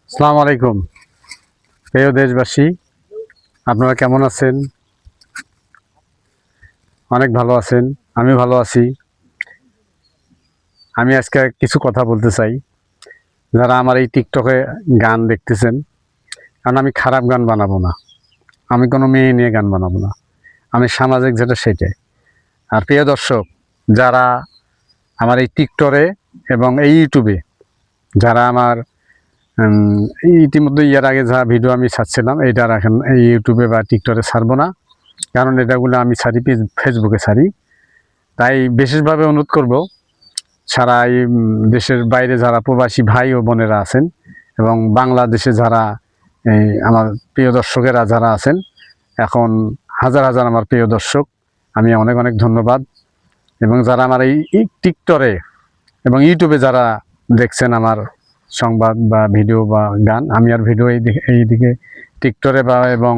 আসসালামু আলাইকুম প্রিয় দেশবাসী, আপনারা কেমন আছেন? অনেক ভালো আছেন, আমি ভালো আছি। আমি আজকে কিছু কথা বলতে চাই। যারা আমার এই টিকটকে গান দেখতেছেন, কারণ আমি খারাপ গান বানাবো না, আমি কোনো মেয়ে নিয়ে গান বানাবো না, আমি সামাজিক যেটা সেটাই। আর প্রিয় দর্শক, যারা আমার এই টিকটকে এবং এই ইউটিউবে, যারা আমার ইতিমধ্যে এর আগে যা ভিডিও আমি ছাড়ছিলাম, এইটা এখন এই ইউটিউবে বা টিকটকে ছাড়বো না, কারণ এটাগুলো আমি ছাড়ি ফেসবুকে ছাড়ি। তাই বিশেষভাবে অনুরোধ করব, সারা এই দেশের বাইরে যারা প্রবাসী ভাই ও বোনেরা আছেন এবং বাংলাদেশে যারা আমার প্রিয় দর্শকেরা যারা আছেন, এখন হাজার হাজার আমার প্রিয় দর্শক, আমি অনেক অনেক ধন্যবাদ। এবং যারা আমার এই টিকটকে এবং ইউটিউবে যারা দেখছেন আমার সংবাদ বা ভিডিও বা গান, আমি আর ভিডিও এইদিকে টিকটকে বা এবং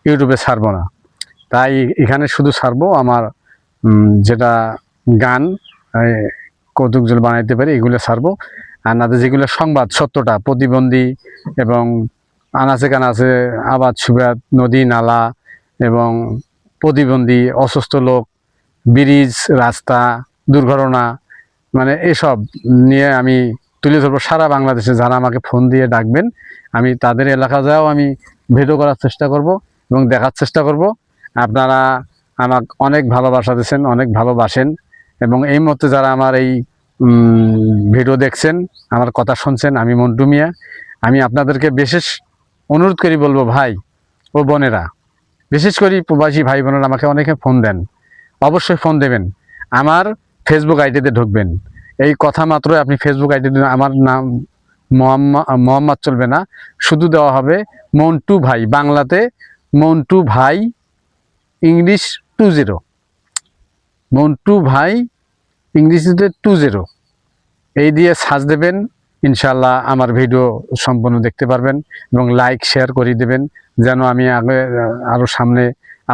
ইউটিউবে ছাড়বো না। তাই এখানে শুধু ছাড়বো আমার যেটা গান কৌতুক জল বানাইতে পারি, এগুলো ছাড়বো। আর না যেগুলো সংবাদ সত্যটা, প্রতিবন্ধী এবং আনাচে কানাচে আবাদ সুবাদ, নদী নালা এবং প্রতিবন্ধী, অসুস্থ লোক, ব্রিজ, রাস্তা, দুর্ঘটনা, মানে এসব নিয়ে আমি তুলে ধরবো। সারা বাংলাদেশে যারা আমাকে ফোন দিয়ে ডাকবেন, আমি তাদের এলাকা যাও আমি ভিডিও করার চেষ্টা করব এবং দেখার চেষ্টা করব। আপনারা আমাকে অনেক ভালোবাসা দিচ্ছেন, অনেক ভালোবাসেন। এবং এই মুহূর্তে যারা আমার এই ভিডিও দেখছেন, আমার কথা শুনছেন, আমি মন্টু মিয়া, আমি আপনাদেরকে বিশেষ অনুরোধ করি বলবো, ভাই ও বোনেরা, বিশেষ করে প্রবাসী ভাই বোনেরা আমাকে অনেকে ফোন দেন, অবশ্যই ফোন দেবেন। আমার ফেসবুক আইডিতে ঢুকবেন। এই কথা মাত্রই আপনি ফেসবুক আইডিতে আমার নাম মোহাম্মদ চলবে না, শুধু দেওয়া হবে মন্টু ভাই, বাংলাতে মন্টু ভাই, ইংলিশ 20, মন্টু ভাই ইংরেজিতে 20, এই দিয়ে সার্চ দেবেন। ইনশাল্লাহ আমার ভিডিও সম্পূর্ণ দেখতে পারবেন এবং লাইক শেয়ার করে দেবেন, যেন আমি আগে আরও সামনে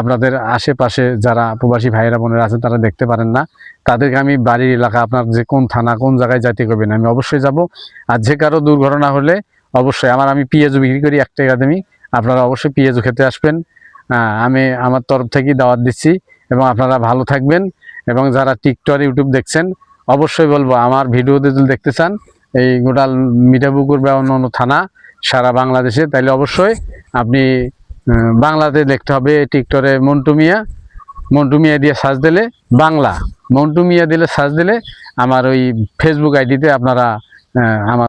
আপনাদের আশেপাশে যারা প্রবাসী ভাইয়েরা বোনেরা আছেন তারা দেখতে পারেন না, তাদেরকে আমি বাড়ির এলাকা, আপনার যে কোন থানা কোন জায়গায় যাইতে করবেন, আমি অবশ্যই যাব। আর যে কারো দুর্ঘটনা হলে অবশ্যই আমি পেঁয়াজু বিক্রি করি 1 টাকা দামি, আপনারা অবশ্যই পেঁয়াজু খেতে আসবেন। আমি আমার তরফ থেকেই দাওয়াত দিচ্ছি। এবং আপনারা ভালো থাকবেন। এবং যারা টিকটক ইউটিউব দেখছেন, অবশ্যই বলবো আমার ভিডিও যদি দেখতে চান এই গোটাল মিঠাপুকুর বা অন্য অন্য থানা সারা বাংলাদেশে, তাইলে অবশ্যই আপনি বাংলাতে দেখতে হবে টিকটকে মন্টু মিয়া দিয়ে সার্চ দিলে, বাংলা মন্টু মিয়া দিলে সার্চ দিলে আমার ওই ফেসবুক আইডিতে আপনারা আমার